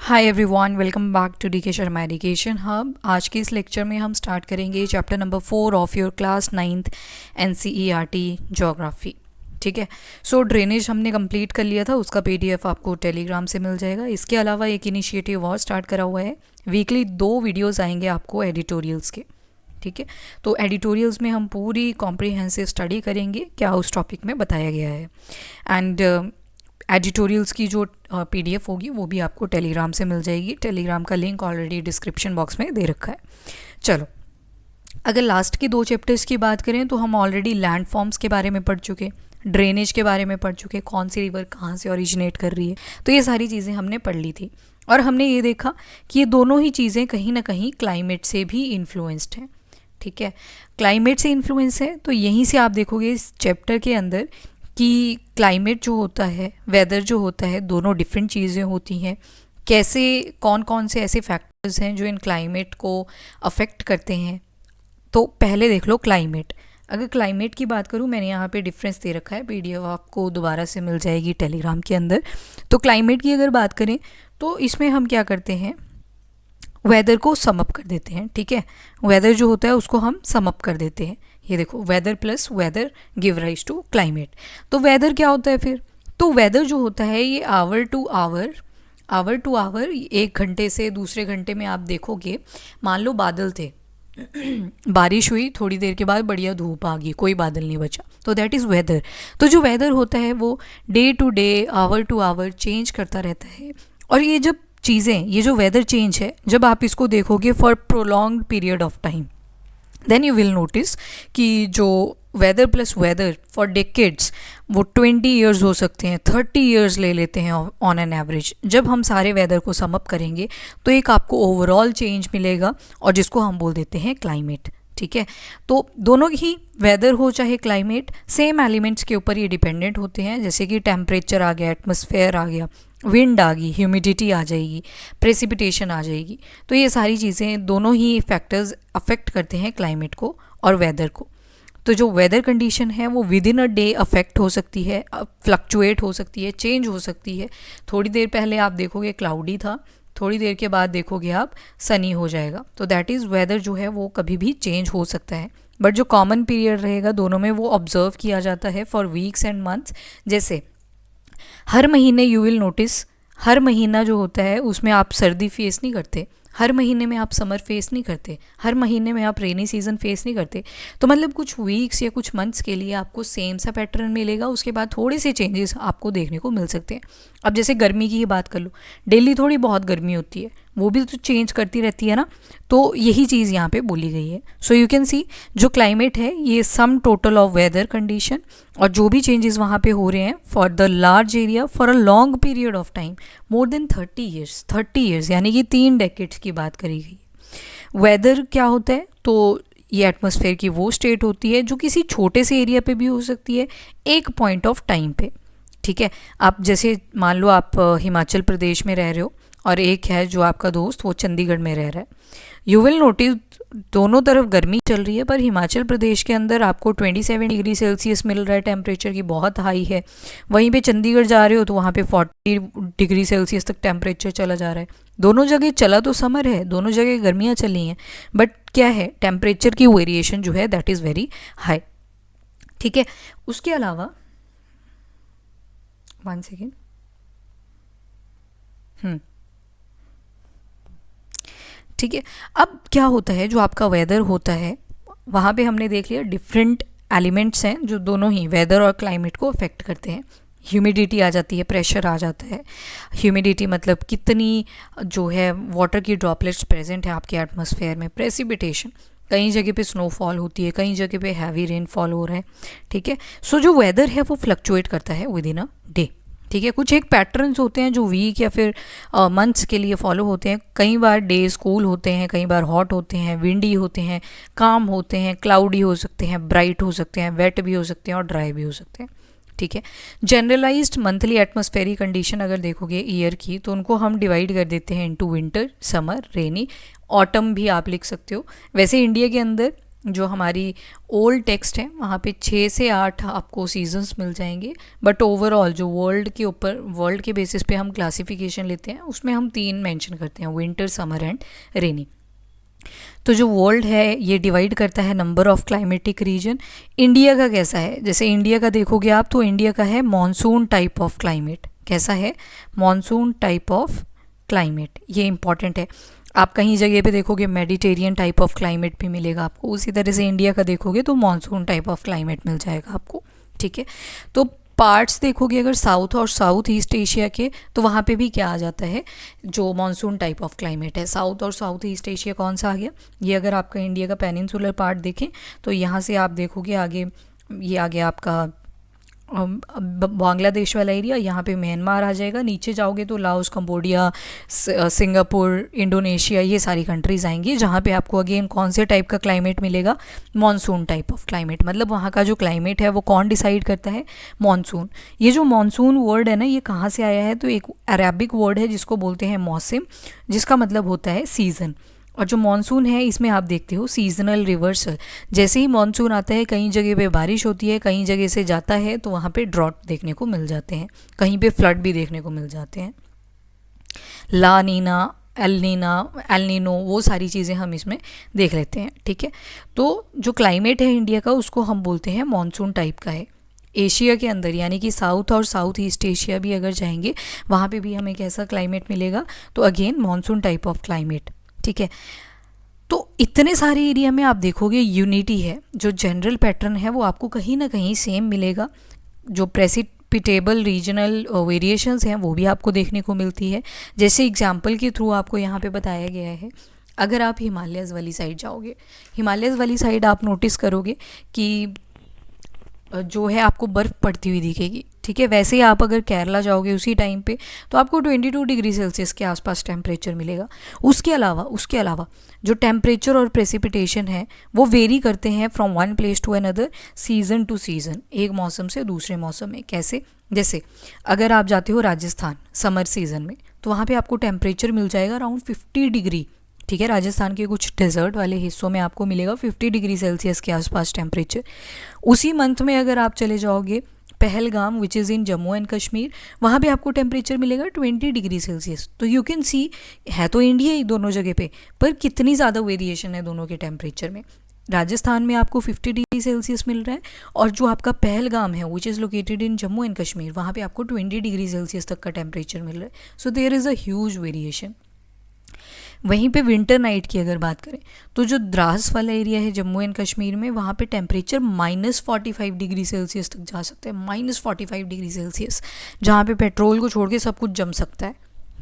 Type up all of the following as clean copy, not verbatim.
Hi everyone, welcome back to D K Sharma education hub. आज के इस लेक्चर में हम स्टार्ट करेंगे chapter number 4 of your class 9th NCERT geography. ठीक है। सो ड्रेनेज हमने कंप्लीट कर लिया था, उसका PDF आपको टेलीग्राम से मिल जाएगा। इसके अलावा एक इनिशिएटिव और स्टार्ट करा हुआ है, वीकली 2 वीडियोज़ आएंगे आपको एडिटोरियल्स के। ठीक है। तो एडिटोरियल्स में हम पूरी कॉम्प्रिहेंसिव स्टडी करेंगे क्या उस टॉपिक में बताया गया है। एंड एडिटोरियल्स की जो PDF होगी वो भी आपको टेलीग्राम से मिल जाएगी। टेलीग्राम का लिंक ऑलरेडी डिस्क्रिप्शन बॉक्स में दे रखा है। चलो, अगर लास्ट के 2 चैप्टर्स की बात करें तो हम ऑलरेडी लैंड फॉर्म्स के बारे में पढ़ चुके, ड्रेनेज के बारे में पढ़ चुके, कौन सी रिवर कहाँ से ओरिजिनेट कर रही है, तो ये सारी चीज़ें हमने पढ़ ली थी। और हमने ये देखा कि ये दोनों ही चीज़ें कहीं ना कहीं क्लाइमेट से भी इन्फ्लुएंस्ड हैं। ठीक है, क्लाइमेट से इन्फ्लुएंस है तो यहीं से आप देखोगे इस चैप्टर के अंदर कि क्लाइमेट जो होता है, वेदर जो होता है, दोनों डिफरेंट चीज़ें होती हैं। कैसे, कौन कौन से ऐसे फैक्टर्स हैं जो इन क्लाइमेट को अफेक्ट करते हैं। तो पहले देख लो क्लाइमेट। अगर क्लाइमेट की बात करूँ, मैंने यहाँ पे डिफरेंस दे रखा है, PDF आपको दोबारा से मिल जाएगी टेलीग्राम के अंदर। तो क्लाइमेट की अगर बात करें तो इसमें हम क्या करते हैं, वेदर को सम अप कर देते हैं। ठीक है, वेदर जो होता है उसको हम सम अप कर देते हैं। ये देखो, weather plus weather give rise to climate. तो वेदर क्या होता है फिर? तो वेदर जो होता है ये आवर टू आवर 1 घंटे से दूसरे घंटे में आप देखोगे, मान लो बादल थे, बारिश हुई, थोड़ी देर के बाद बढ़िया धूप आ गई, कोई बादल नहीं बचा, तो दैट इज़ वेदर। तो जो वेदर होता है वो day to day, hour to hour change करता रहता है। और ये जब चीज़ें, ये जो वेदर चेंज है, जब आप इसको देखोगे for prolonged period of time, then you will notice कि जो weather plus weather for decades, वो 20 ईयर्स हो सकते हैं, 30 ईयर्स ले लेते हैं ऑन एन एवरेज। जब हम सारे वेदर को सम अप करेंगे तो एक आपको ओवरऑल चेंज मिलेगा, और जिसको हम बोल देते हैं क्लाइमेट। ठीक है, तो दोनों ही वेदर हो चाहे क्लाइमेट, सेम एलिमेंट्स के ऊपर ये डिपेंडेंट होते हैं। जैसे कि टेम्परेचर आ गया, एटमॉस्फेयर आ गया, विंड आ गई, ह्यूमिडिटी आ जाएगी, प्रेसिपिटेशन आ जाएगी। तो ये सारी चीज़ें, दोनों ही फैक्टर्स अफेक्ट करते हैं क्लाइमेट को और वेदर को। तो जो वेदर कंडीशन है वो with in a day affect हो सकती है, फ्लक्चुएट हो सकती है, चेंज हो सकती है। थोड़ी देर पहले आप देखोगे क्लाउडी था, थोड़ी देर के बाद देखोगे आप सनी हो जाएगा। तो दैट इज़ वेदर जो है वो कभी भी चेंज हो सकता है। बट जो कॉमन पीरियड रहेगा दोनों में, वो ऑब्जर्व किया जाता है फॉर वीक्स एंड मंथ्स। जैसे हर महीने यू विल नोटिस, हर महीना जो होता है उसमें आप सर्दी फेस नहीं करते, हर महीने में आप समर फेस नहीं करते, हर महीने में आप रेनी सीजन फेस नहीं करते। तो मतलब कुछ वीक्स या कुछ मंथ्स के लिए आपको सेम सा पैटर्न मिलेगा, उसके बाद थोड़े से चेंजेस आपको देखने को मिल सकते हैं। अब जैसे गर्मी की ही बात कर लो, डेली थोड़ी बहुत गर्मी होती है, वो भी तो चेंज करती रहती है ना। तो यही चीज़ यहाँ पे बोली गई है। सो यू कैन सी, जो क्लाइमेट है ये some total of weather condition, और जो भी चेंजेस वहाँ पे हो रहे हैं for the large area for a long period of time, more than 30 years, यानी कि 3 डेकेड्स की बात करी गई। वेदर क्या होता है? तो ये एटमॉस्फेयर की वो स्टेट होती है जो किसी छोटे से एरिया पे भी हो सकती है, एक पॉइंट ऑफ टाइम पे। ठीक है, आप जैसे मान लो आप हिमाचल प्रदेश में रह रहे हो और एक है जो आपका दोस्त वो चंडीगढ़ में रह रहा है। यू विल नोटिस दोनों तरफ गर्मी चल रही है, पर हिमाचल प्रदेश के अंदर आपको 27 डिग्री सेल्सियस मिल रहा है, टेम्परेचर की बहुत हाई है। वहीं पे चंडीगढ़ जा रहे हो तो वहाँ पे 40 डिग्री सेल्सियस तक टेम्परेचर चला जा रहा है। दोनों जगह चला तो समर है, दोनों जगह गर्मियाँ चली हैं, बट क्या है, टेम्परेचर की वेरिएशन जो है दैट इज़ वेरी हाई। ठीक है, उसके अलावा 1 सेकेंड, ठीक है। अब क्या होता है, जो आपका वेदर होता है वहाँ पे हमने देख लिया डिफरेंट एलिमेंट्स हैं जो दोनों ही वेदर और क्लाइमेट को अफेक्ट करते हैं। ह्यूमिडिटी आ जाती है, प्रेशर आ जाता है। ह्यूमिडिटी मतलब कितनी जो है वाटर की ड्रॉपलेट्स प्रेजेंट है आपके एटमॉस्फेयर में। प्रेसिपिटेशन, कई जगह पे स्नोफॉल होती है, कई जगह पे हैवी रेनफॉल हो रहा है। ठीक है, सो जो वेदर है वो फ्लक्चुएट करता है विद इन अ डे। ठीक है, कुछ एक पैटर्न्स होते हैं जो वीक या फिर मंथ्स के लिए फॉलो होते हैं। कई बार डेज कूल होते हैं, कई बार हॉट होते हैं, विंडी होते हैं, काम होते हैं, क्लाउडी हो सकते हैं, ब्राइट हो सकते हैं, वेट भी हो सकते हैं और ड्राई भी हो सकते हैं। ठीक है, जनरलाइज्ड मंथली एटमॉस्फेरिक कंडीशन अगर देखोगे ईयर की, तो उनको हम डिवाइड कर देते हैं इनटू विंटर, समर, रेनी, ऑटम भी आप लिख सकते हो। वैसे इंडिया के अंदर जो हमारी ओल्ड टेक्स्ट है वहाँ पे 6 से 8 आपको सीजन्स मिल जाएंगे, बट ओवरऑल जो वर्ल्ड के बेसिस पे हम क्लासिफिकेशन लेते हैं उसमें हम 3 मेंशन करते हैं, विंटर, समर एंड रेनी। तो जो वर्ल्ड है ये डिवाइड करता है number of climatic reason. India का कैसा है, जैसे इंडिया का देखोगे आप तो इंडिया का है मॉनसून टाइप ऑफ क्लाइमेट। कैसा है? मॉनसून टाइप ऑफ क्लाइमेट, ये इंपॉर्टेंट है। आप कहीं जगह पे देखोगे मेडिटेरियन टाइप ऑफ क्लाइमेट भी मिलेगा आपको, उसी तरह से इंडिया का देखोगे तो मॉनसून टाइप ऑफ क्लाइमेट मिल जाएगा आपको, ठीक है। तो पार्ट्स देखोगे अगर साउथ और साउथ ईस्ट एशिया के, तो वहाँ पे भी क्या आ जाता है, जो मॉनसून टाइप ऑफ क्लाइमेट है। साउथ और साउथ ईस्ट एशिया कौन सा आ गया, ये अगर आपका इंडिया का पेनिनसुलर पार्ट देखें तो यहाँ से आप देखोगे आगे ये आ गया आपका बांग्लादेश वाला एरिया, यहाँ पे म्यांमार आ जाएगा। नीचे जाओगे तो लाओस, कंबोडिया, सिंगापुर, इंडोनेशिया, ये सारी कंट्रीज़ आएंगी जहाँ पे आपको अगेन कौन से टाइप का क्लाइमेट मिलेगा, मॉनसून टाइप ऑफ क्लाइमेट। मतलब वहाँ का जो क्लाइमेट है वो कौन डिसाइड करता है, मॉनसून। ये जो मॉनसून वर्ड है ना, ये कहाँ से आया है, तो एक अरेबिक वर्ड है जिसको बोलते हैं मौसम, जिसका मतलब होता है सीज़न। और जो मानसून है इसमें आप देखते हो सीजनल रिवर्सल, जैसे ही मानसून आता है कहीं जगह पे बारिश होती है, कहीं जगह से जाता है तो वहाँ पे ड्रॉट देखने को मिल जाते हैं, कहीं पे फ्लड भी देखने को मिल जाते हैं। ला नीना, एल नीनो, वो सारी चीज़ें हम इसमें देख लेते हैं, ठीक है। तो जो क्लाइमेट है इंडिया का उसको हम बोलते हैं मानसून टाइप का है। एशिया के अंदर यानी कि साउथ और साउथ ईस्ट एशिया भी अगर जाएंगे वहाँ पे भी हमें कैसा क्लाइमेट मिलेगा, तो again monsoon type of climate, ठीक है। तो इतने सारे एरिया में आप देखोगे यूनिटी है, जो जनरल पैटर्न है वो आपको कहीं ना कहीं सेम मिलेगा। जो प्रेसिपिटेबल रीजनल वेरिएशंस हैं वो भी आपको देखने को मिलती है। जैसे एग्जांपल के थ्रू आपको यहाँ पे बताया गया है, अगर आप हिमालयज़ वाली साइड जाओगे, हिमालयज़ वाली साइड आप नोटिस करोगे कि जो है आपको बर्फ़ पड़ती हुई दिखेगी, ठीक है। वैसे ही आप अगर केरला जाओगे उसी टाइम पे तो आपको 22 डिग्री सेल्सियस के आसपास टेम्परेचर मिलेगा। उसके अलावा जो टेम्परेचर और प्रेसिपिटेशन है वो वेरी करते हैं from one place to another, season to season, एक मौसम से दूसरे मौसम में। कैसे? जैसे अगर आप जाते हो राजस्थान समर सीज़न में तो वहाँ पे आपको टेम्परेचर मिल जाएगा अराउंड 50 डिग्री, ठीक है। राजस्थान के कुछ डेजर्ट वाले हिस्सों में आपको मिलेगा 50 डिग्री सेल्सियस के आसपास टेम्परेचर। उसी मंथ में अगर आप चले जाओगे Pahalgam which is in Jammu and Kashmir, वहाँ पे आपको टेम्परेचर मिलेगा 20 डिग्री सेल्सियस। तो यू कैन सी, है तो इंडिया ही दोनों जगह पे, पर कितनी ज़्यादा वेरिएशन है दोनों के टेम्परेचर में। राजस्थान में आपको 50 डिग्री सेल्सियस मिल रहा है, और जो आपका पहलगाम है which is located in Jammu and Kashmir, वहाँ पे आपको 20 डिग्री सेल्सियस तक का टेम्परेचर मिल रहा है। So there is a huge variation. वहीं पे विंटर नाइट की अगर बात करें तो जो द्रास वाला एरिया है जम्मू एंड कश्मीर में, वहाँ पे टेम्परेचर -45 डिग्री सेल्सियस तक जा सकता है, -45 डिग्री सेल्सियस, जहाँ पे पेट्रोल को छोड़ के सब कुछ जम सकता है,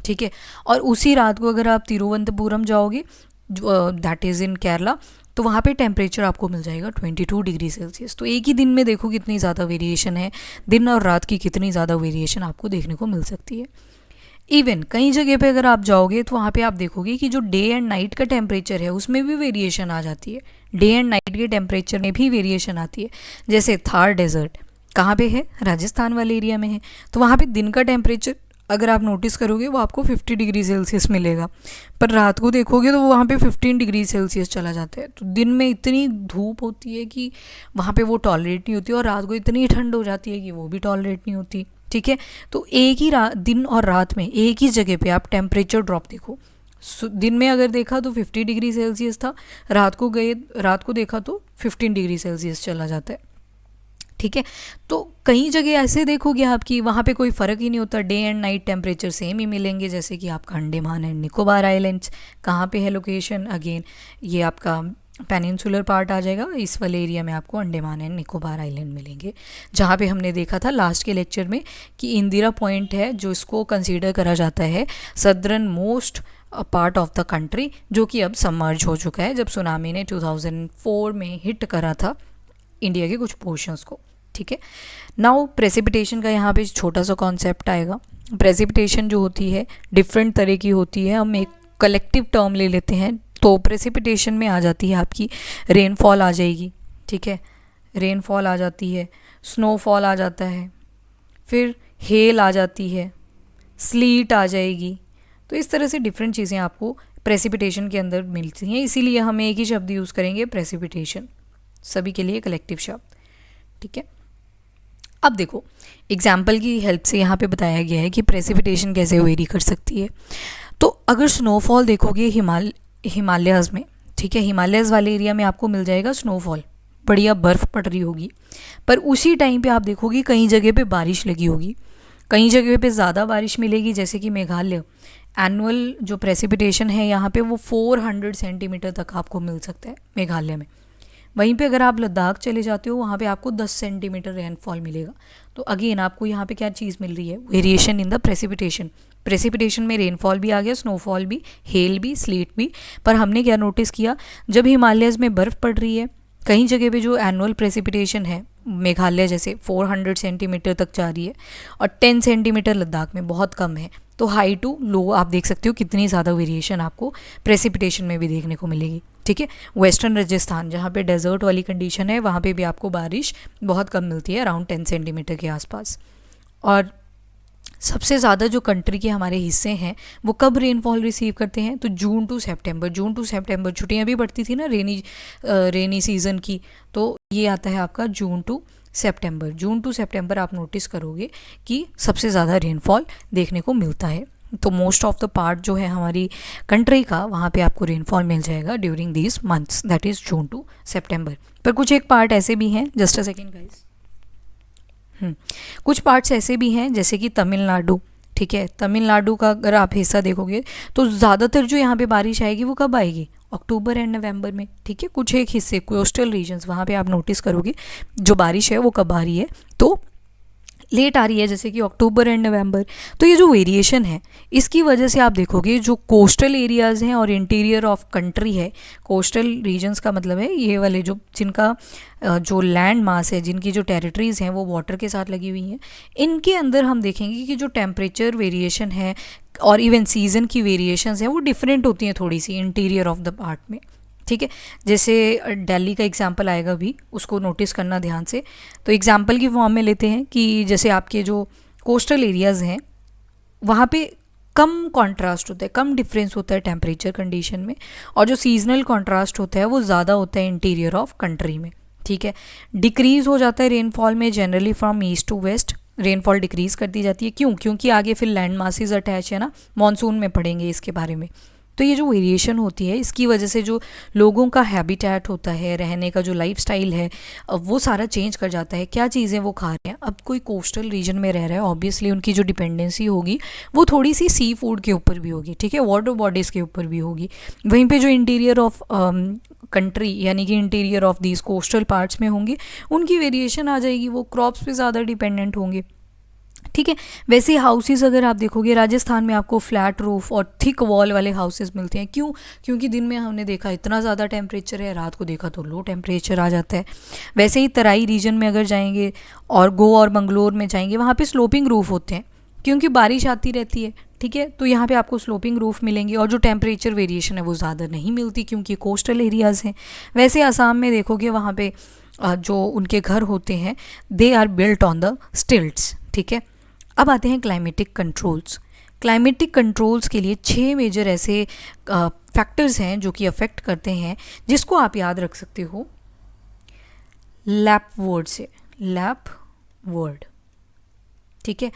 ठीक है। और उसी रात को अगर आप तिरुवनंतपुरम जाओगे, दैट इज़ इन केरला, तो वहाँ पे टेम्परेचर आपको मिल जाएगा 22 डिग्री सेल्सियस। तो एक ही दिन में देखो कितनी ज़्यादा वेरिएशन है, दिन और रात की कितनी ज़्यादा वेरिएशन आपको देखने को मिल सकती है। इवन कई जगह पे अगर आप जाओगे तो वहाँ पे आप देखोगे कि जो डे एंड नाइट का टेम्परेचर है उसमें भी वेरिएशन आ जाती है, डे एंड नाइट के टेम्परेचर में भी वेरिएशन आती है। जैसे थार डेजर्ट कहाँ पे है, राजस्थान वाले एरिया में है, तो वहाँ पे दिन का टेम्परेचर अगर आप नोटिस करोगे वो आपको 50 डिग्री सेल्सियस मिलेगा, पर रात को देखोगे तो वो वहाँ पे 15 डिग्री सेल्सियस चला जाता है। तो दिन में इतनी धूप होती है कि वहाँ पे वो टॉलरेट नहीं होती, और रात को इतनी ठंड हो जाती है कि वो भी टॉलरेट नहीं होती, ठीक है। तो एक ही दिन और रात में एक ही जगह पे आप टेम्परेचर ड्रॉप देखो। दिन में अगर देखा तो 50 डिग्री सेल्सियस था, रात को देखा तो 15 डिग्री सेल्सियस चला जाता है, ठीक है। तो कई जगह ऐसे देखोगे आपकी वहाँ पे कोई फ़र्क ही नहीं होता, day and night temperature same ही मिलेंगे। जैसे कि आपका अंडमान एंड निकोबार आइलैंड्स कहाँ पे है लोकेशन, अगेन ये आपका पेनिनसुलर पार्ट आ जाएगा, इस वाले एरिया में आपको अंडमान एंड निकोबार आइलैंड मिलेंगे, जहाँ पे हमने देखा था लास्ट के लेक्चर में कि इंदिरा पॉइंट है जो इसको कंसीडर करा जाता है southern most part of the country, जो कि अब सबमर्ज हो चुका है जब सुनामी ने 2004 में हिट करा था इंडिया के कुछ पोर्शंस को, ठीक है। नाउ प्रेसिपिटेशन का यहाँ पे छोटा सा कॉन्सेप्ट आएगा। प्रेसिपिटेशन जो होती है डिफरेंट तरह की होती है, हम एक कलेक्टिव टर्म ले लेते हैं। तो प्रेसिपिटेशन में आ जाती है आपकी रेनफॉल आ जाएगी, ठीक है, रेनफॉल आ जाती है, स्नोफॉल आ जाता है, फिर हेल आ जाती है, स्लीट आ जाएगी, तो इस तरह से डिफरेंट चीज़ें आपको प्रेसिपिटेशन के अंदर मिलती हैं, इसीलिए हम एक ही शब्द यूज़ करेंगे, प्रेसिपिटेशन, सभी के लिए कलेक्टिव शब्द। ठीक है, अब देखो एग्जाम्पल की हेल्प से यहाँ पे बताया गया है कि प्रेसिपिटेशन कैसे वेरी कर सकती है। तो अगर स्नोफॉल देखोगे हिमालयाज़ में, ठीक है, हिमालयज़ वाले एरिया में आपको मिल जाएगा स्नोफॉल, बढ़िया बर्फ़ पड़ रही होगी, पर उसी टाइम पे आप देखोगे कई जगह पे बारिश लगी होगी, कई जगह पे ज़्यादा बारिश मिलेगी, जैसे कि मेघालय, एनुअल जो प्रेसिपिटेशन है यहाँ पे वो 400 सेंटीमीटर तक आपको मिल सकता है मेघालय में। वहीं पे अगर आप लद्दाख चले जाते हो वहाँ पे आपको 10 सेंटीमीटर रेनफॉल मिलेगा। तो अगेन आपको यहाँ पे क्या चीज़ मिल रही है, variation in the precipitation. Precipitation में रेनफॉल भी आ गया, स्नोफॉल भी, हेल भी, स्लीट भी, पर हमने क्या नोटिस किया, जब हिमालयज़ में बर्फ़ पड़ रही है, कहीं जगह पे जो एनुअल प्रेसिपिटेशन है मेघालय जैसे 400 सेंटीमीटर तक जा रही है और 10 सेंटीमीटर लद्दाख में, बहुत कम है। तो हाई टू लो आप देख सकते हो कितनी ज़्यादा वेरिएशन आपको प्रेसिपिटेशन में भी देखने को मिलेगी। ठीक है, वेस्टर्न राजस्थान जहाँ पे डेजर्ट वाली कंडीशन है वहाँ पे भी आपको बारिश बहुत कम मिलती है, अराउंड 10 सेंटीमीटर के आसपास। और सबसे ज़्यादा जो कंट्री के हमारे हिस्से हैं वो कब रेनफॉल रिसीव करते हैं, तो जून टू सितंबर छुट्टियाँ भी बढ़ती थी ना रेनी सीज़न की, तो ये आता है आपका जून टू सितंबर आप नोटिस करोगे कि सबसे ज़्यादा रेनफॉल देखने को मिलता है। तो मोस्ट ऑफ द पार्ट जो है हमारी कंट्री का वहाँ पे आपको रेनफॉल मिल जाएगा during these months, that is June to September. पर कुछ एक पार्ट ऐसे भी हैं, जस्ट अ सेकेंड गाइस, कुछ पार्ट्स ऐसे भी हैं जैसे कि तमिलनाडु। ठीक है, तमिलनाडु का अगर आप हिस्सा देखोगे तो ज़्यादातर जो यहाँ पे बारिश आएगी वो कब आएगी, अक्टूबर एंड नवंबर में। ठीक है, कुछ एक हिस्से कोस्टल रीजन्स वहाँ पे आप नोटिस करोगे जो बारिश है वो कब आ रही है, तो लेट आ रही है, जैसे कि अक्टूबर एंड नवंबर। तो ये जो वेरिएशन है इसकी वजह से आप देखोगे जो कोस्टल एरियाज़ हैं और इंटीरियर ऑफ कंट्री है, कोस्टल रीजन्स का मतलब है ये वाले जो जिनका जो लैंड मास है, जिनकी जो टेरिटरीज़ हैं वो वाटर के साथ लगी हुई हैं, इनके अंदर हम देखेंगे कि जो टेम्परेचर वेरिएशन है और इवन सीज़न की वेरिएशंस हैं वो डिफरेंट होती हैं थोड़ी सी इंटीरियर ऑफ द पार्ट में। ठीक है, जैसे दिल्ली का एग्जांपल आएगा भी, उसको नोटिस करना ध्यान से। तो एग्जांपल की फॉर्म में लेते हैं कि जैसे आपके जो कोस्टल एरियाज़ हैं वहाँ पे कम कॉन्ट्रास्ट होता है, कम डिफरेंस होता है टेम्परेचर कंडीशन में, और जो सीजनल कॉन्ट्रास्ट होता है वो ज़्यादा होता है इंटीरियर ऑफ कंट्री में। ठीक है, डिक्रीज़ हो जाता है रेनफॉल में generally from east to west, rainfall decrease कर दी जाती है। क्यों, क्योंकि आगे फिर लैंड मासेस अटैच है ना, मानसून में पढ़ेंगे इसके बारे में। तो ये जो वेरिएशन होती है इसकी वजह से जो लोगों का हैबिटेट होता है, रहने का जो लाइफस्टाइल है, वो सारा चेंज कर जाता है, क्या चीज़ें वो खा रहे हैं। अब कोई कोस्टल रीजन में रह रहा है, ऑब्वियसली उनकी जो डिपेंडेंसी होगी वो थोड़ी सी सी फूड के ऊपर भी होगी, ठीक है, वाटर बॉडीज़ के ऊपर भी होगी। वहीं पे जो इंटीरियर ऑफ कंट्री यानी कि interior of these coastal parts में होंगे उनकी वेरिएशन आ जाएगी, वो क्रॉप्स पे ज़्यादा डिपेंडेंट होंगे। ठीक है, वैसे हाउसेस अगर आप देखोगे राजस्थान में आपको फ्लैट रूफ और थिक वॉल वाले हाउसेस मिलते हैं। क्यों, क्योंकि दिन में हमने देखा इतना ज़्यादा टेम्परेचर है, रात को देखा तो लो टेम्परेचर आ जाता है। वैसे ही तराई रीजन में अगर जाएंगे और गोवा और बंगलोर में जाएंगे वहाँ पे स्लोपिंग रूफ होते हैं क्योंकि बारिश आती रहती है। ठीक है, तो यहाँ पे आपको स्लोपिंग रूफ मिलेंगे और जो टेम्परेचर वेरिएशन है वो ज़्यादा नहीं मिलती क्योंकि कोस्टल एरियाज़ हैं। वैसे आसाम में देखोगे वहाँ पे जो उनके घर होते हैं they are built on the stilts. ठीक है, अब आते हैं क्लाइमेटिक कंट्रोल्स। क्लाइमेटिक कंट्रोल्स के लिए 6 मेजर ऐसे फैक्टर्स हैं जो कि अफेक्ट करते हैं, जिसको आप याद रख सकते हो लैप वर्ड से, लैप वर्ड। ठीक है,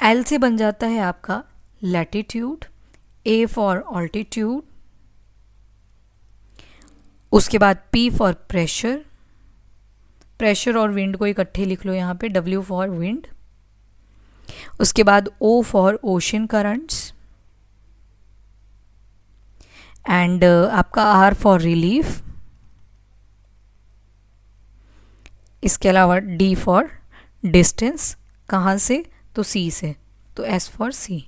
एल से बन जाता है आपका लैटिट्यूड, ए फॉर ऑल्टीट्यूड, उसके बाद पी फॉर प्रेशर, प्रेशर और विंड को इकट्ठे लिख लो यहाँ पे, डब्ल्यू फॉर विंड, उसके बाद O for ocean currents and आपका आर फॉर रिलीफ, इसके अलावा डी फॉर डिस्टेंस, कहाँ से, तो सी से, तो एस फॉर सी।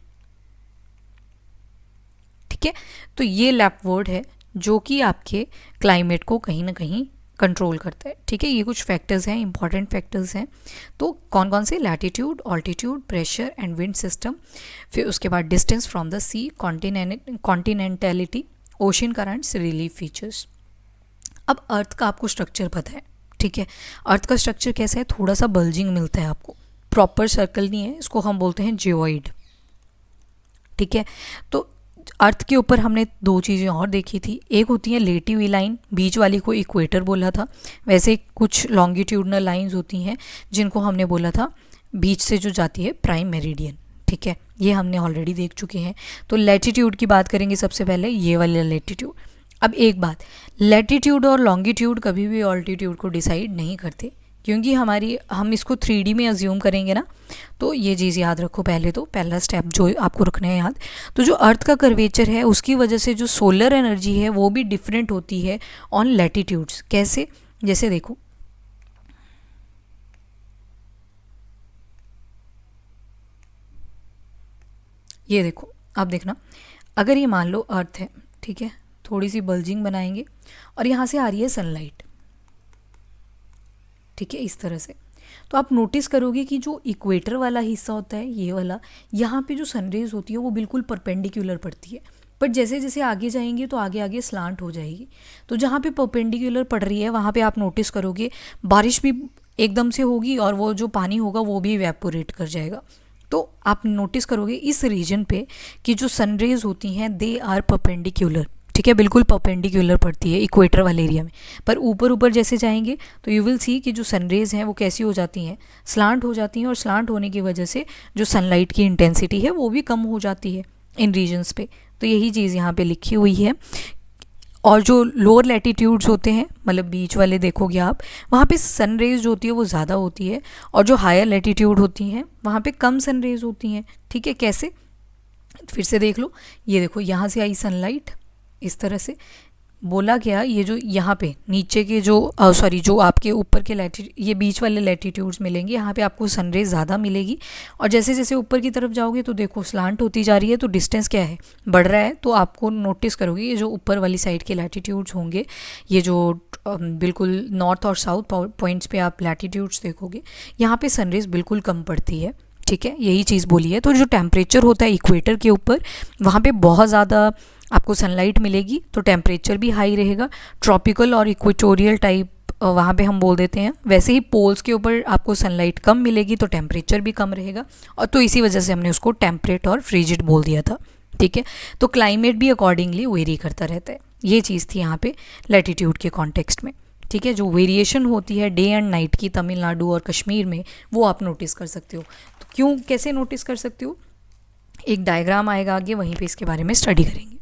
ठीक है, तो ये लैप वर्ड है जो कि आपके क्लाइमेट को कहीं ना कहीं कंट्रोल करता है। ठीक है, ये कुछ फैक्टर्स हैं, इंपॉर्टेंट फैक्टर्स हैं। तो कौन कौन से, latitude, altitude, pressure and wind system, फिर उसके बाद distance from the sea, continentality, ocean currents, relief features. अब अर्थ का आपको स्ट्रक्चर पता है। ठीक है, अर्थ का स्ट्रक्चर कैसा है, थोड़ा सा बल्जिंग मिलता है आपको, प्रॉपर सर्कल नहीं है, इसको हम बोलते हैं जियोइड। ठीक है, तो अर्थ के ऊपर हमने दो चीज़ें और देखी थी, एक होती है लेटी हुई लाइन, बीच वाली को इक्वेटर बोला था। वैसे कुछ लॉन्गिट्यूडनल लाइंस होती हैं जिनको हमने बोला था बीच से जो जाती है प्राइम मेरिडियन। ठीक है, ये हमने ऑलरेडी देख चुके हैं। तो लैटिट्यूड की बात करेंगे सबसे पहले, ये वाला लैटिट्यूड। अब एक बात, लैटिट्यूड और लॉन्गिट्यूड कभी भी ऑल्टीट्यूड को डिसाइड नहीं करते, क्योंकि हम इसको 3D में अज्यूम करेंगे ना, तो ये चीज़ याद रखो। पहले तो पहला स्टेप जो आपको रखना है याद, तो जो अर्थ का कर्वेचर है उसकी वजह से जो सोलर एनर्जी है वो भी डिफरेंट होती है ऑन लैटिट्यूड्स। कैसे? जैसे देखो, ये देखो, आप देखना, अगर ये मान लो अर्थ है, ठीक है, थोड़ी सी बल्जिंग बनाएंगे और यहाँ से आ रही है सनलाइट, ठीक है, इस तरह से, तो आप नोटिस करोगे कि जो इक्वेटर वाला हिस्सा होता है ये वाला, यहाँ पे जो सनरेज होती है वो बिल्कुल परपेंडिकुलर पड़ती है, पर जैसे जैसे आगे जाएंगे तो आगे आगे स्लांट हो जाएगी। तो जहाँ पे परपेंडिकुलर पड़ रही है वहाँ पे आप नोटिस करोगे बारिश भी एकदम से होगी और वो जो पानी होगा वो भी इवेपोरेट कर जाएगा। तो आप नोटिस करोगे इस रीजन पे कि जो सनरेज होती हैं दे आर परपेंडिकुलर, ठीक है, बिल्कुल परपेंडिकुलर पड़ती है इक्वेटर वाले एरिया में। पर ऊपर ऊपर जैसे जाएंगे तो यू विल सी कि जो सनरेज हैं वो कैसी हो जाती हैं, स्लांट हो जाती हैं, और स्लांट होने की वजह से जो सनलाइट की इंटेंसिटी है वो भी कम हो जाती है इन रीजन्स पे। तो यही चीज़ यहाँ पे लिखी हुई है। और जो लोअर लैटिट्यूड्स होते हैं, मतलब बीच वाले देखोगे आप, वहाँ पे सन रेज जो होती है वो ज़्यादा होती है, और जो हायर लैटिट्यूड होती हैं वहाँ पे कम सन रेज होती हैं। ठीक है, कैसे? फिर से देख लो, ये देखो, यहाँ से आई सनलाइट, इस तरह से बोला गया, ये जो यहाँ पे नीचे के जो जो आपके ऊपर के ये बीच वाले लैटिट्यूड्स मिलेंगे, यहाँ पे आपको सनरेज ज़्यादा मिलेगी, और जैसे जैसे ऊपर की तरफ जाओगे तो देखो स्लांट होती जा रही है, तो डिस्टेंस क्या है, बढ़ रहा है। तो आपको नोटिस करोगे ये जो ऊपर वाली साइड के लैटिट्यूड्स होंगे, ये जो बिल्कुल नॉर्थ और साउथ पॉइंट्स पे आप लैटिट्यूड्स देखोगे, यहाँ पे सनरेज बिल्कुल कम पड़ती है। ठीक है, यही चीज़ बोली है। तो जो टेम्परेचर होता है इक्वेटर के ऊपर, वहाँ पे बहुत ज़्यादा आपको सनलाइट मिलेगी, तो टेम्परेचर भी हाई रहेगा। ट्रॉपिकल और इक्वेटोरियल टाइप वहाँ पे हम बोल देते हैं। वैसे ही पोल्स के ऊपर आपको सनलाइट कम मिलेगी तो टेम्परेचर भी कम रहेगा, और तो इसी वजह से हमने उसको टेम्परेट और फ्रिजिड बोल दिया था। ठीक है, तो क्लाइमेट भी अकॉर्डिंगली वेरी करता रहता है। ये चीज़ थी यहाँ पे लैटिट्यूड के कॉन्टेक्स्ट में। ठीक है, जो वेरिएशन होती है डे एंड नाइट की तमिलनाडु और कश्मीर में, वो आप नोटिस कर सकते हो। तो क्यों, कैसे नोटिस कर सकते हो? एक डायग्राम आएगा आगे, वहीं पे इसके बारे में स्टडी करेंगे।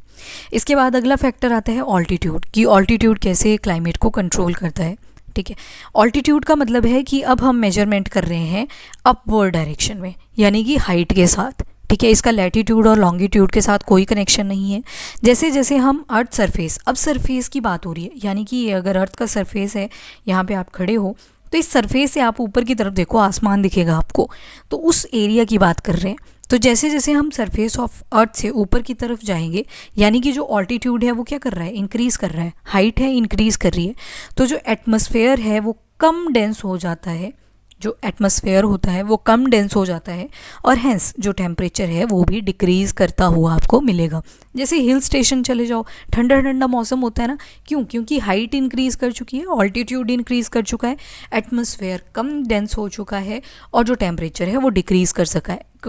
इसके बाद अगला फैक्टर आता है ऑल्टीट्यूड, कि ऑल्टीट्यूड कैसे क्लाइमेट को कंट्रोल करता है। ठीक है, ऑल्टीट्यूड का मतलब है कि अब हम मेजरमेंट कर रहे हैं अपवर्ड डायरेक्शन में, यानी कि हाइट के साथ। ठीक है, इसका लैटिट्यूड और लॉन्गिट्यूड के साथ कोई कनेक्शन नहीं है। जैसे जैसे हम अर्थ सरफेस, अब सरफेस की बात हो रही है, यानी कि ये अगर अर्थ का सरफेस है, यहाँ पे आप खड़े हो, तो इस सरफेस से आप ऊपर की तरफ देखो, आसमान दिखेगा आपको, तो उस एरिया की बात कर रहे हैं। तो जैसे जैसे हम सरफेस ऑफ अर्थ से ऊपर की तरफ जाएंगे, यानी कि जो ऑल्टीट्यूड है वो क्या कर रहा है, इंक्रीज कर रहा है, हाइट है इंक्रीज कर रही है, तो जो एटमॉस्फेयर है वो कम डेंस हो जाता है, जो एटमॉस्फेयर होता है वो कम डेंस हो जाता है, और हैंस जो टेम्परेचर है वो भी डिक्रीज़ करता हुआ आपको मिलेगा। जैसे हिल स्टेशन चले जाओ, ठंडा ठंडा मौसम होता है ना, क्यों? क्योंकि हाइट इंक्रीज़ कर चुकी है, ऑल्टीट्यूड इंक्रीज़ कर चुका है, एटमॉस्फेयर कम डेंस हो चुका है, और जो टेम्परेचर है वो डिक्रीज़ कर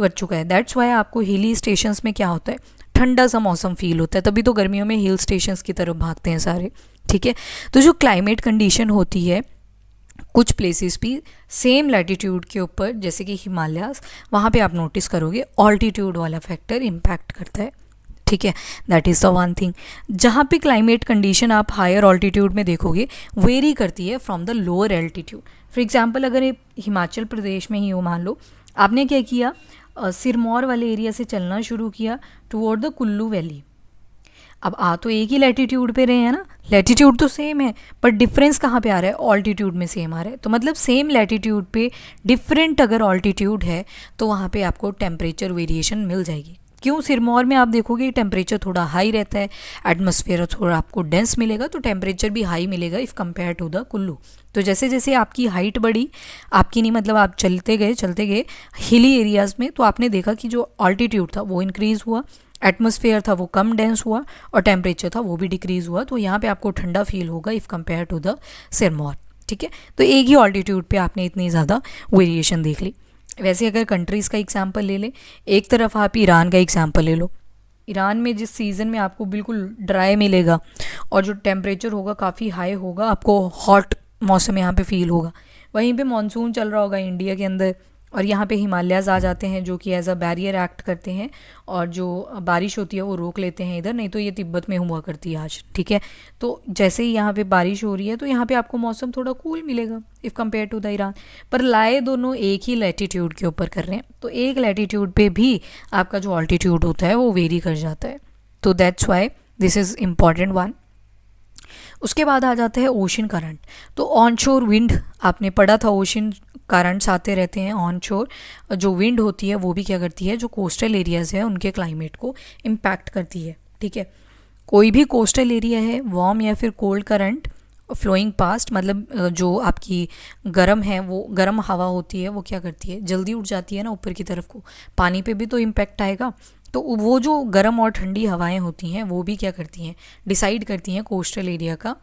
चुका है। दैट्स वाई आपको हिली स्टेशंस में क्या होता है, ठंडा सा मौसम फील होता है, तभी तो गर्मियों में हिल स्टेशंस की तरफ भागते हैं सारे। ठीक है, तो जो क्लाइमेट कंडीशन होती है कुछ प्लेसेस भी सेम लैटिट्यूड के ऊपर, जैसे कि हिमालयास, वहाँ पे आप नोटिस करोगे ऑल्टीट्यूड वाला फैक्टर इम्पैक्ट करता है। ठीक है, that is the one thing. जहाँ पे क्लाइमेट कंडीशन आप हायर ऑल्टीट्यूड में देखोगे वेरी करती है from the lower altitude. For example, अगर ये हिमाचल प्रदेश में ही हो, मान लो आपने क्या किया, सिरमौर वाले एरिया से चलना शुरू किया टुवर्ड द कुल्लू वैली। अब आ तो एक ही लैटिट्यूड पे रहे हैं ना, लैटिट्यूड तो सेम है, पर डिफरेंस कहाँ पे आ रहा है, ऑल्टीट्यूड में सेम आ रहा है। तो मतलब सेम लैटिट्यूड पे डिफरेंट अगर ऑल्टीट्यूड है तो वहाँ पे आपको टेम्परेचर वेरिएशन मिल जाएगी। क्यों? सिरमौर में आप देखोगे टेम्परेचर थोड़ा हाई रहता है, एटमॉस्फेयर थोड़ा आपको डेंस मिलेगा, तो टेम्परेचर भी हाई मिलेगा if compare to the Kullu. तो जैसे जैसे आपकी हाइट बढ़ी, आपकी नहीं मतलब आप चलते गए हिली एरियाज़ में, तो आपने देखा कि जो ऑल्टीट्यूड था वो इंक्रीज़ हुआ, एटमॉस्फेयर था वो कम डेंस हुआ, और टेम्परेचर था वो भी डिक्रीज़ हुआ। तो यहाँ पे आपको ठंडा फील होगा if compare to the Sirmaur. ठीक है, तो एक ही ऑल्टीट्यूड पे आपने इतनी ज़्यादा वेरिएशन देख ली। वैसे अगर कंट्रीज़ का एग्जांपल ले लें, एक तरफ आप ईरान का एग्जांपल ले लो, ईरान में जिस सीज़न में आपको बिल्कुल ड्राई मिलेगा और जो टेम्परेचर होगा काफ़ी हाई होगा, आपको हॉट मौसम यहाँ पे फील होगा। वहीं पे मॉनसून चल रहा होगा इंडिया के अंदर, और यहाँ पे हिमालयाज़ आ जाते हैं जो कि एज अ बैरियर एक्ट करते हैं, और जो बारिश होती है वो रोक लेते हैं इधर, नहीं तो ये तिब्बत में हुआ करती है आज, ठीक है। तो जैसे ही यहाँ पे बारिश हो रही है तो यहाँ पे आपको मौसम थोड़ा कूल मिलेगा if compare to the Iran. पर लाए दोनों एक ही लैटिट्यूड के ऊपर कर रहे हैं, तो एक लैटिट्यूड पे भी आपका जो ऑल्टीट्यूड होता है वो वेरी कर जाता है। तो that's why this is important one. उसके बाद आ जाता है ओशन करंट। तो ऑन शोर विंड आपने पढ़ा था, ओशन करंट्स आते रहते हैं ऑन शोर। जो विंड होती है वो भी क्या करती है, जो कोस्टल एरियाज़ है उनके क्लाइमेट को इम्पैक्ट करती है, ठीक है। कोई भी कोस्टल एरिया है, वार्म या फिर कोल्ड करंट फ्लोइंग पास्ट, मतलब जो आपकी गर्म है, वो गर्म हवा होती है वो क्या करती है, जल्दी उठ जाती है ना ऊपर की तरफ को, पानी पे भी तो इम्पैक्ट आएगा। तो वो जो गर्म और ठंडी हवाएं होती हैं वो भी क्या करती हैं, डिसाइड करती हैं कोस्टल एरिया का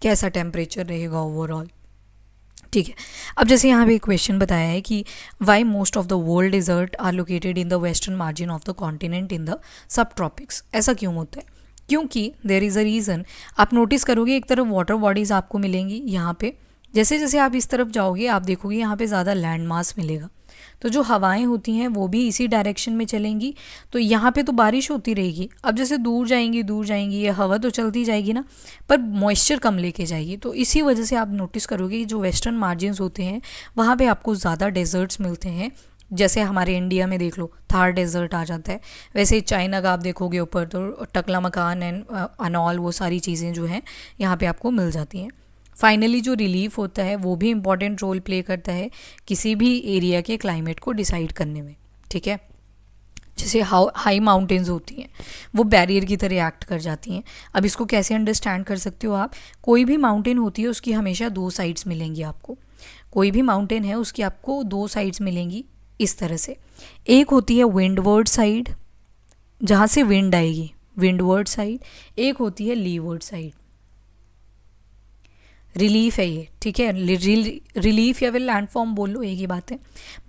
कैसा टेम्परेचर रहेगा ओवरऑल, ठीक है। अब जैसे यहाँ पे एक क्वेश्चन बताया है कि why most of the world desert are located in the western margin of the continent in the subtropics. ऐसा क्यों होता है? क्योंकि देयर इज़ अ रीज़न। आप नोटिस करोगे एक तरफ वाटर बॉडीज़ आपको मिलेंगी यहाँ पे, जैसे जैसे आप इस तरफ जाओगे आप देखोगे यहाँ पे ज़्यादा लैंड मास मिलेगा, तो जो हवाएं होती हैं वो भी इसी डायरेक्शन में चलेंगी, तो यहाँ पे तो बारिश होती रहेगी। अब जैसे दूर जाएंगी ये हवा तो चलती जाएगी ना, पर मॉइस्चर कम लेके जाएगी। तो इसी वजह से आप नोटिस करोगे कि जो वेस्टर्न मार्जिन्स होते हैं वहाँ पे आपको ज़्यादा डेजर्ट्स मिलते हैं। जैसे हमारे इंडिया में देख लो थार डेजर्ट आ जाता है, वैसे चाइना का आप देखोगे ऊपर तो टकला मकान एंड अनॉल, वो सारी चीज़ें जो हैं यहाँ पे आपको मिल जाती हैं। फाइनली जो रिलीफ होता है वो भी इम्पॉर्टेंट रोल प्ले करता है किसी भी एरिया के क्लाइमेट को डिसाइड करने में, ठीक है। जैसे हाई माउंटेन्स होती हैं वो बैरियर की तरह एक्ट कर जाती हैं। अब इसको कैसे अंडरस्टैंड कर सकते हो आप, कोई भी माउंटेन होती है उसकी हमेशा दो साइड्स मिलेंगी आपको। कोई भी माउंटेन है उसकी आपको दो साइड्स मिलेंगी इस तरह से। एक होती है विंडवर्ड साइड, जहाँ से विंड आएगी, विंडवर्ड साइड। एक होती है लीवर्ड साइड, रिलीफ है ये, ठीक है। रिलीफ या फिर लैंडफॉर्म बोल लो, एक ही बात है।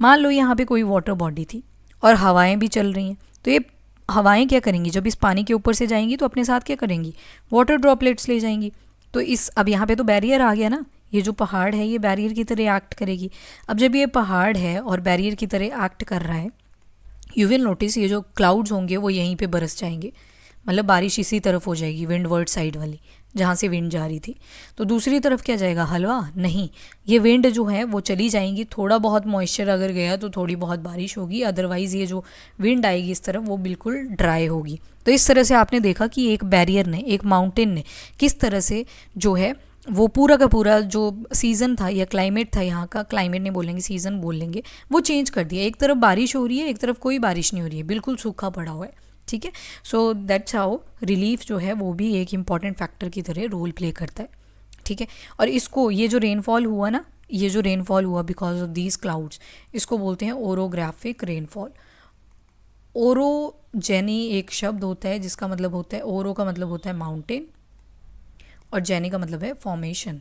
मान लो यहाँ पे कोई वाटर बॉडी थी और हवाएं भी चल रही हैं, तो ये हवाएं क्या करेंगी, जब इस पानी के ऊपर से जाएंगी तो अपने साथ क्या करेंगी, वाटर ड्रॉपलेट्स ले जाएंगी। तो अब यहाँ पे तो बैरियर आ गया ना, ये जो पहाड़ है ये बैरियर की तरह एक्ट करेगी। अब जब ये पहाड़ है और बैरियर की तरह एक्ट कर रहा है, यू विल नोटिस ये जो क्लाउड्स होंगे वो यहीं पे बरस जाएंगे, मतलब बारिश इसी तरफ हो जाएगी, विंडवर्ड साइड वाली जहाँ से विंड जा रही थी। तो दूसरी तरफ क्या जाएगा, हलवा नहीं, ये विंड जो है वो चली जाएंगी। थोड़ा बहुत मॉइस्चर अगर गया तो थोड़ी बहुत बारिश होगी, अदरवाइज़ ये जो विंड आएगी इस तरफ वो बिल्कुल ड्राई होगी। तो इस तरह से आपने देखा कि एक बैरियर ने, एक माउंटेन ने किस तरह से जो है वो पूरा का पूरा जो सीज़न था या क्लाइमेट था, यहाँ का क्लाइमेट नहीं बोलेंगे सीज़न बोल लेंगे, वो चेंज कर दिया। एक तरफ बारिश हो रही है, एक तरफ कोई बारिश नहीं हो रही है, बिल्कुल सूखा पड़ा हुआ है, ठीक है। सो दैट्स हाउ रिलीफ जो है वो भी एक इम्पॉर्टेंट फैक्टर की तरह रोल प्ले करता है, ठीक है। और इसको, ये जो रेनफॉल हुआ ना, ये जो रेनफॉल हुआ बिकॉज ऑफ दीज क्लाउड्स, इसको बोलते हैं ओरोग्राफिक रेनफॉल। ओरोजेनी एक शब्द होता है जिसका मतलब होता है, ओरो का मतलब होता है माउंटेन और जेनी का मतलब है फॉर्मेशन।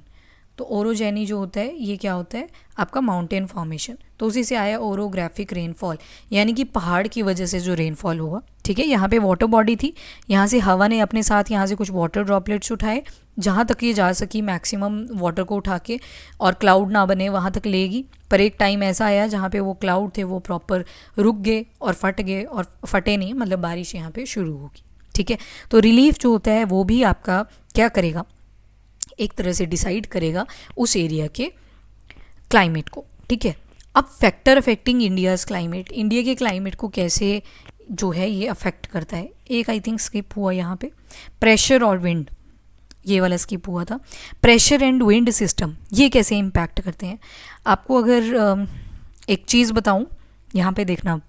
तो ओरोजेनी जो होता है ये क्या होता है, आपका माउंटेन फॉर्मेशन। तो उसी से आया ओरोग्राफिक रेनफॉल, यानी कि पहाड़ की वजह से जो रेनफॉल हुआ, ठीक है। यहाँ पे वाटर बॉडी थी, यहाँ से हवा ने अपने साथ यहाँ से कुछ वाटर ड्रॉपलेट्स उठाए, जहाँ तक ये जा सकी मैक्सिमम वाटर को उठा के, और क्लाउड ना बने वहाँ तक लेगी। पर एक टाइम ऐसा आया जहाँ पे वो क्लाउड थे वो प्रॉपर रुक गए और फट गए, और फटे नहीं मतलब बारिश यहाँ पे शुरू होगी, ठीक है। तो रिलीफ जो होता है वो भी आपका क्या करेगा, एक तरह से डिसाइड करेगा उस एरिया के क्लाइमेट को, ठीक है। अब factor affecting India's climate, India के क्लाइमेट को कैसे जो है ये अफेक्ट करता है। एक आई थिंक स्किप हुआ यहाँ पे, प्रेशर और विंड, ये वाला स्किप हुआ था। प्रेशर एंड विंड सिस्टम ये कैसे इम्पैक्ट करते हैं। आपको अगर एक चीज़ बताऊँ, यहाँ पे देखना,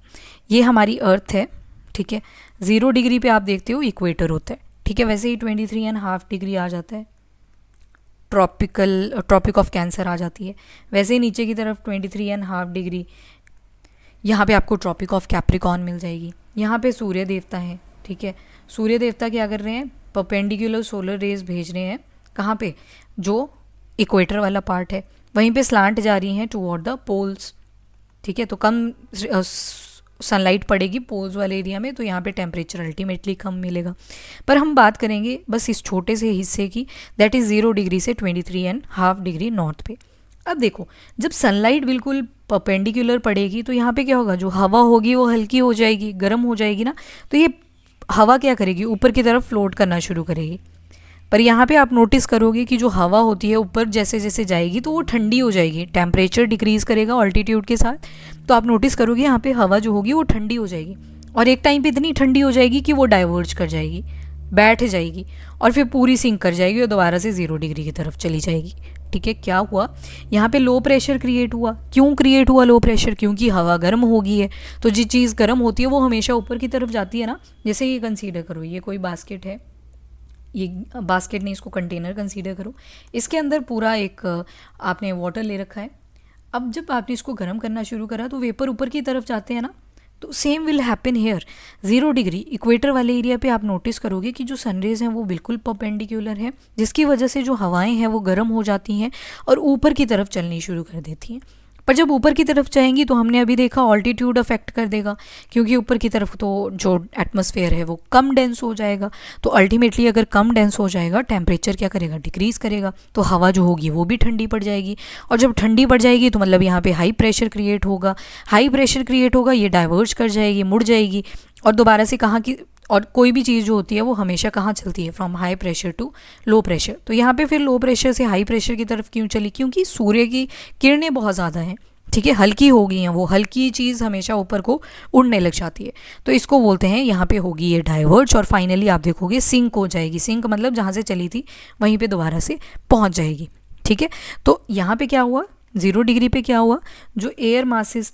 ये हमारी अर्थ है, ठीक है। 0 डिग्री पे आप देखते हो इक्वेटर होता है, ठीक है। वैसे ही 23.5 डिग्री आ जाता है, ट्रॉपिक ऑफ कैंसर आ जाती है। वैसे ही नीचे की तरफ 23.5 डिग्री, यहाँ पे आपको ट्रॉपिक ऑफ कैप्रिकॉर्न मिल जाएगी। यहाँ पे सूर्य देवता हैं, ठीक है। सूर्य देवता क्या कर रहे हैं, परपेंडिकुलर सोलर रेज भेज रहे हैं, कहाँ पे, जो इक्वेटर वाला पार्ट है वहीं पे स्लांट जा रही हैं टुवर्ड द पोल्स, ठीक है। तो कम सनलाइट पड़ेगी पोल्स वाले एरिया में, तो यहाँ पे टेम्परेचर अल्टीमेटली कम मिलेगा। पर हम बात करेंगे बस इस छोटे से हिस्से की, दैट इज़ 0 डिग्री से 23.5 डिग्री नॉर्थ पे। अब देखो, जब सनलाइट बिल्कुल परपेंडिकुलर पड़ेगी तो यहाँ पे क्या होगा, जो हवा होगी वो हल्की हो जाएगी, गर्म हो जाएगी ना, तो ये हवा क्या करेगी, ऊपर की तरफ फ्लोट करना शुरू करेगी। पर यहाँ पे आप नोटिस करोगे कि जो हवा होती है ऊपर जैसे जैसे जाएगी तो वो ठंडी हो जाएगी, टेम्परेचर डिक्रीज़ करेगा ऑल्टीट्यूड के साथ, तो आप नोटिस करोगे यहाँ पे हवा जो होगी वो ठंडी हो जाएगी, और एक टाइम पे इतनी ठंडी हो जाएगी कि वो डाइवर्ज कर जाएगी, बैठ जाएगी, और फिर पूरी सिंक कर जाएगी और दोबारा से 0 डिग्री की तरफ चली जाएगी। ठीक है, क्या हुआ, यहाँ पे लो प्रेशर क्रिएट हुआ। क्यों क्रिएट हुआ लो प्रेशर, क्योंकि हवा गर्म हो गई है, तो जिस चीज़ गर्म होती है वो हमेशा ऊपर की तरफ जाती है ना। जैसे ये कंसीडर करो, ये कोई बास्केट है, ये बास्केट नहीं, इसको कंटेनर कंसीडर करो, इसके अंदर पूरा एक आपने वाटर ले रखा है। अब जब आपने इसको गर्म करना शुरू करा तो वेपर ऊपर की तरफ जाते हैं ना, तो same will happen here. 0 degree equator वाले एरिया पे आप नोटिस करोगे कि जो सनरेज हैं वो बिल्कुल परपेंडिकुलर है, जिसकी वजह से जो हवाएं हैं वो गर्म हो जाती हैं और ऊपर की तरफ चलनी शुरू कर देती हैं। पर जब ऊपर की तरफ जाएंगी तो हमने अभी देखा ऑल्टीट्यूड अफेक्ट कर देगा, क्योंकि ऊपर की तरफ तो जो एटमॉस्फेयर है वो कम डेंस हो जाएगा, तो अल्टीमेटली अगर कम डेंस हो जाएगा टेम्परेचर क्या करेगा, डिक्रीज़ करेगा, तो हवा जो होगी वो भी ठंडी पड़ जाएगी, और जब ठंडी पड़ जाएगी तो मतलब यहाँ पे हाई प्रेशर क्रिएट होगा। हाई प्रेशर क्रिएट होगा, ये डाइवर्ज कर जाएगी, मुड़ जाएगी, और दोबारा से कहाँ की, और कोई भी चीज़ जो होती है वो हमेशा कहाँ चलती है, from high pressure to low pressure. तो यहाँ पे फिर लो प्रेशर से हाई प्रेशर की तरफ क्यों चली, क्योंकि सूर्य की किरणें बहुत ज़्यादा हैं, ठीक है, हल्की हो गई हैं, वो हल्की चीज़ हमेशा ऊपर को उड़ने लग जाती है, तो इसको बोलते हैं यहाँ पे होगी ये डाइवर्ज, और फाइनली आप देखोगे सिंक हो जाएगी। सिंक मतलब जहाँ से चली थी वहीं पे दोबारा से पहुँच जाएगी। ठीक है, तो यहाँ पे क्या हुआ, 0 डिग्री पे क्या हुआ, जो एयर मासेस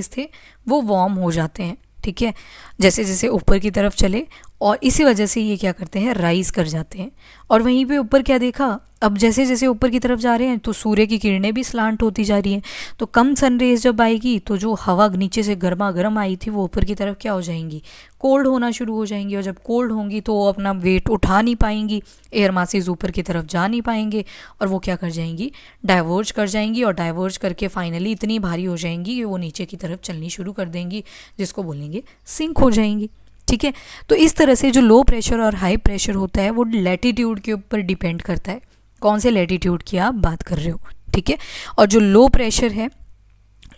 थे वो वार्म हो जाते हैं। ठीक है, जैसे जैसे ऊपर की तरफ चले, और इसी वजह से ये क्या करते हैं, राइज कर जाते हैं। और वहीं पे ऊपर क्या देखा, अब जैसे जैसे ऊपर की तरफ जा रहे हैं तो सूर्य की किरणें भी स्लांट होती जा रही हैं, तो कम सनरेज जब आएगी तो जो हवा नीचे से गर्मा गर्म आई थी वो ऊपर की तरफ क्या हो जाएंगी, कोल्ड होना शुरू हो जाएंगी, और जब कोल्ड होंगी तो वो अपना वेट उठा नहीं पाएंगी, एयर मासेस ऊपर की तरफ जा नहीं पाएंगे, और वो क्या कर जाएंगी, डाइवर्ज कर जाएंगी, और डाइवर्ज करके फाइनली इतनी भारी हो जाएंगी कि वो नीचे की तरफ चलनी शुरू कर देंगी, जिसको बोलेंगे सिंक हो जाएंगी। ठीक है, तो इस तरह से जो लो प्रेशर और हाई प्रेशर होता है वो लैटिट्यूड के ऊपर डिपेंड करता है, कौन से लैटिट्यूड की आप बात कर रहे हो। ठीक है, और जो लो प्रेशर है,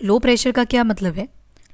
लो प्रेशर का क्या मतलब है,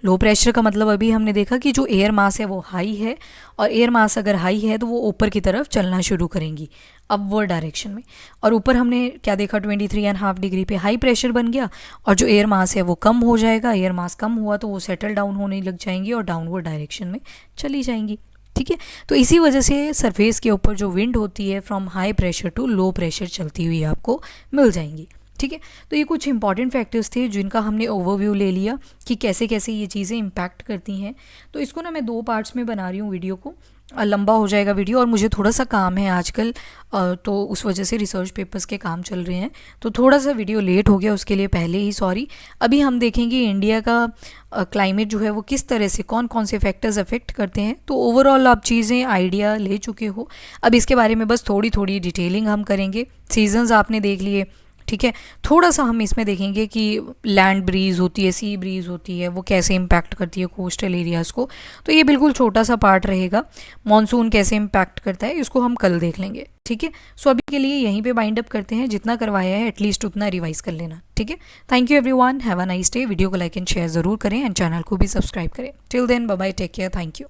लो प्रेशर का मतलब अभी हमने देखा कि जो एयर मास है वो हाई है, और एयर मास अगर हाई है तो वो ऊपर की तरफ चलना शुरू करेंगी अपवर्ड डायरेक्शन में। और ऊपर हमने क्या देखा, 23.5 डिग्री पे हाई प्रेशर बन गया, और जो एयर मास है वो कम हो जाएगा, एयर मास कम हुआ तो वो सेटल डाउन होने लग जाएंगी और डाउनवर्ड डायरेक्शन में चली जाएंगी। ठीक है, तो इसी वजह से सरफेस के ऊपर जो विंड होती है from high pressure to low pressure चलती हुई आपको मिल जाएंगी। ठीक है, तो ये कुछ इंपॉर्टेंट फैक्टर्स थे जिनका हमने ओवरव्यू ले लिया कि कैसे कैसे ये चीज़ें इम्पैक्ट करती हैं। तो इसको ना मैं 2 पार्ट्स में बना रही हूँ वीडियो को, लंबा हो जाएगा वीडियो, और मुझे थोड़ा सा काम है आजकल, तो उस वजह से रिसर्च पेपर्स के काम चल रहे हैं, तो थोड़ा सा वीडियो लेट हो गया, उसके लिए पहले ही सॉरी। अभी हम देखेंगे इंडिया का क्लाइमेट जो है वो किस तरह से कौन कौन से फैक्टर्स अफेक्ट करते हैं, तो ओवरऑल आप चीज़ें आइडिया ले चुके हो। अब इसके बारे में बस थोड़ी थोड़ी डिटेलिंग हम करेंगे। सीजन्स आपने देख लिए, ठीक है, थोड़ा सा हम इसमें देखेंगे कि लैंड ब्रीज होती है, सी ब्रीज होती है, वो कैसे इम्पैक्ट करती है कोस्टल एरियाज़ को, तो ये बिल्कुल छोटा सा पार्ट रहेगा। मॉनसून कैसे इम्पैक्ट करता है इसको हम कल देख लेंगे। ठीक है, सो अभी के लिए यहीं पे बाइंड अप करते हैं, जितना करवाया है एटलीस्ट उतना रिवाइज कर लेना। ठीक है, thank you everyone, have a nice day. Video को लाइक एंड शेयर ज़रूर करें एंड चैनल को भी सब्सक्राइब करें। Till then bye bye, take care, thank you.